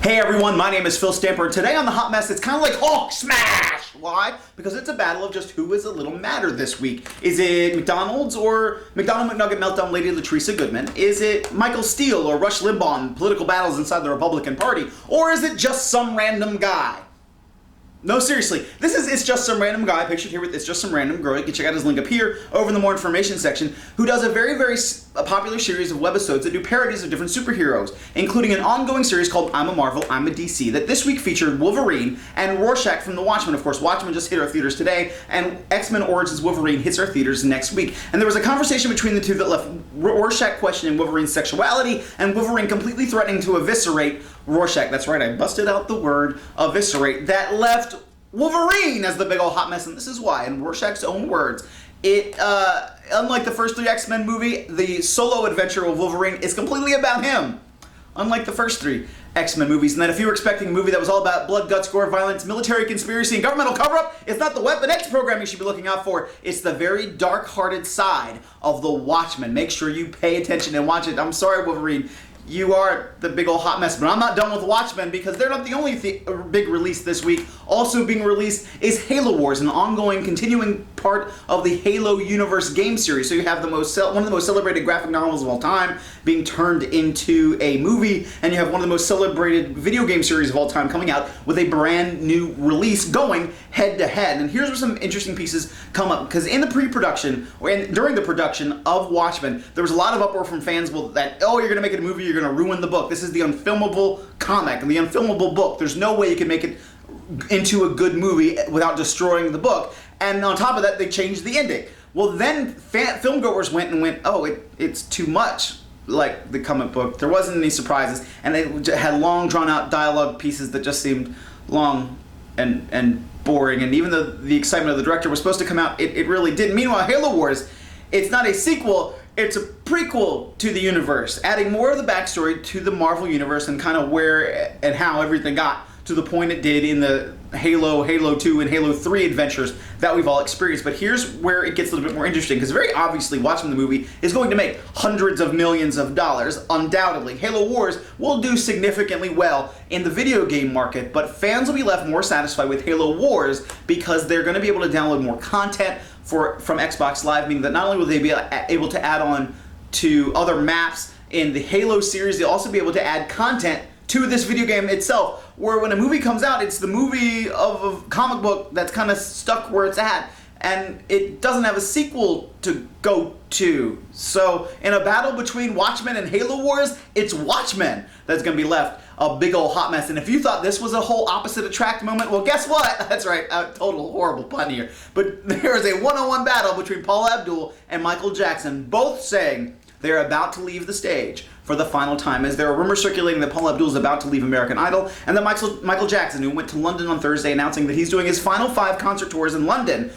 Hey everyone, my name is Phil Stamper. Today on The Hot Mess, it's kind of like Hulk Smash! Why? Because it's a battle of just who is a little madder this week. Is it McDonald's or McDonald McNugget Meltdown Lady Latricia Goodman? Is it Michael Steele or Rush Limbaugh in political battles inside the Republican Party? Or is it just some random guy? No, seriously, this is It's Just Some Random Guy, pictured here with It's Just Some Random Girl. You can check out his link up here over in the more information section, who does a very popular series of webisodes that do parodies of different superheroes, including an ongoing series called I'm a Marvel, I'm a DC, that this week featured Wolverine and Rorschach from the Watchmen. Of course, Watchmen just hit our theaters today, and X-Men Origins Wolverine hits our theaters next week. And there was a conversation between the two that left Rorschach questioning Wolverine's sexuality, and Wolverine completely threatening to eviscerate Rorschach. That's right, I busted out the word eviscerate. That left Wolverine as the big old hot mess, and this is why, in Rorschach's own words. Unlike the first three X-Men movie, the solo adventure of Wolverine is completely about him. Unlike the first three X-Men movies. And that if you were expecting a movie that was all about blood, guts, gore, violence, military conspiracy, and governmental cover-up, it's not the Weapon X program you should be looking out for. It's the very dark-hearted side of the Watchmen. Make sure you pay attention and watch it. I'm sorry, Wolverine. You are the big old hot mess, but I'm not done with Watchmen because they're not the only big release this week. Also being released is Halo Wars, an ongoing, continuing part of the Halo universe game series. So you have one of the most celebrated graphic novels of all time being turned into a movie, and you have one of the most celebrated video game series of all time coming out with a brand new release going head to head. And here's where some interesting pieces come up, because in the pre-production and during the production of Watchmen, there was a lot of uproar from fans that, oh, you're going to make it a movie, you're going to ruin the book. This is the unfilmable comic and the unfilmable book. There's no way you can make it into a good movie without destroying the book. And on top of that, they changed the ending. Well, then filmgoers went, oh, it's too much like the comic book. There wasn't any surprises, and they had long, drawn-out dialogue pieces that just seemed long and boring. And even though the excitement of the director was supposed to come out, it really didn't. Meanwhile, Halo Wars, it's not a sequel. It's a prequel to the universe, adding more of the backstory to the Marvel universe and kind of where and how everything got to the point it did in the Halo 2, and Halo 3 adventures that we've all experienced. But here's where it gets a little bit more interesting, because very obviously Watchmen the movie is going to make hundreds of millions of dollars, undoubtedly. Halo Wars will do significantly well in the video game market, but fans will be left more satisfied with Halo Wars because they're going to be able to download more content from Xbox Live, meaning that not only will they be able to add on to other maps in the Halo series, they'll also be able to add content to this video game itself, where when a movie comes out, it's the movie of a comic book that's kind of stuck where it's at, and it doesn't have a sequel to go to. So in a battle between Watchmen and Halo Wars, it's Watchmen that's going to be left a big old hot mess. And if you thought this was a whole opposite attract moment, well, guess what? That's right, a total horrible pun here. But there is a one-on-one battle between Paula Abdul and Michael Jackson, both saying they're about to leave the stage for the final time, as there are rumors circulating that Paula Abdul is about to leave American Idol, and that Michael Jackson, who went to London on Thursday, announcing that he's doing his final 5 concert tours in London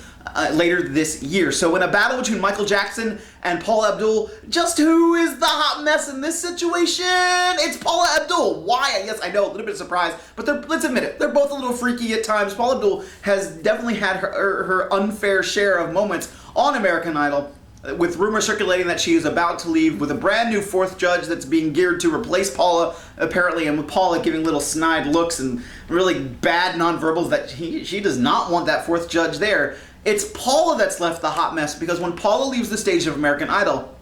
later this year. So in a battle between Michael Jackson and Paula Abdul, just who is the hot mess in this situation? It's Paula Abdul. Why? Yes, I know, a little bit of surprise, but let's admit it, they're both a little freaky at times. Paula Abdul has definitely had her unfair share of moments on American Idol, with rumors circulating that she is about to leave with a brand new 4th judge that's being geared to replace Paula, apparently, and with Paula giving little snide looks and really bad nonverbals that she does not want that 4th judge there. It's Paula that's left the hot mess, because when Paula leaves the stage of American Idol,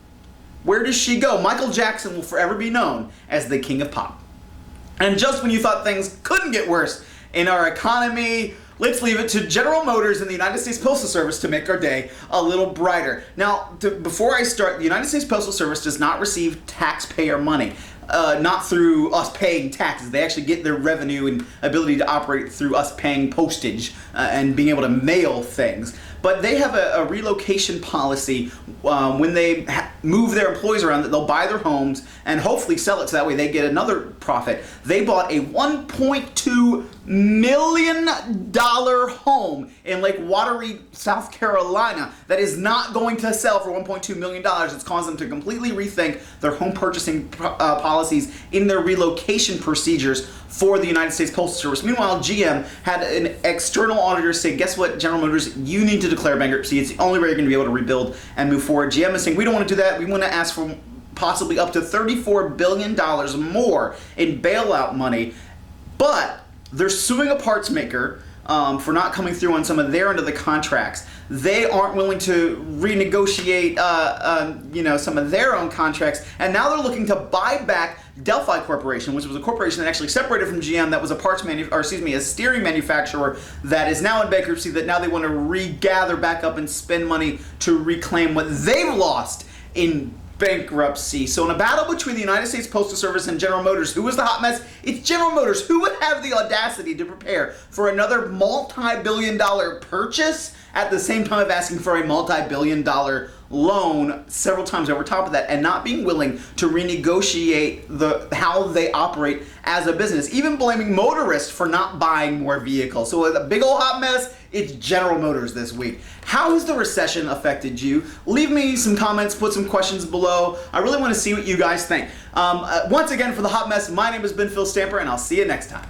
where does she go? Michael Jackson will forever be known as the king of pop. And just when you thought things couldn't get worse in our economy, let's leave it to General Motors and the United States Postal Service to make our day a little brighter. Now, before I start, the United States Postal Service does not receive taxpayer money, not through us paying taxes. They actually get their revenue and ability to operate through us paying postage and being able to mail things. But they have a relocation policy when they move their employees around, that they'll buy their homes and hopefully sell it so that way they get another profit. They bought a $1.2 million home in Lake Wateree, South Carolina, that is not going to sell for $1.2 million. It's caused them to completely rethink their home purchasing policies in their relocation procedures for the United States Postal Service. Meanwhile, GM had an external auditor say, guess what, General Motors, you need to declare bankruptcy. It's the only way you're going to be able to rebuild and move forward. GM is saying, we don't want to do that. We want to ask for possibly up to $34 billion more in bailout money but they're suing a parts maker for not coming through on some of their end of the contracts. They aren't willing to renegotiate, some of their own contracts, and now they're looking to buy back Delphi Corporation, which was a corporation that actually separated from GM, that was a steering manufacturer that is now in bankruptcy. That now they want to regather back up and spend money to reclaim what they've lost in bankruptcy. So in a battle between the United States Postal Service and General Motors, who was the hot mess? It's General Motors. Who would have the audacity to prepare for another multi-billion-dollar purchase at the same time of asking for a multi-billion-dollar loan several times over top of that, and not being willing to renegotiate how they operate as a business, even blaming motorists for not buying more vehicles. So a big old hot mess, it's General Motors this week. How has the recession affected you? Leave me some comments, put some questions below. I really want to see what you guys think. Once again, for the hot mess, my name has been Phil Stamper, and I'll see you next time.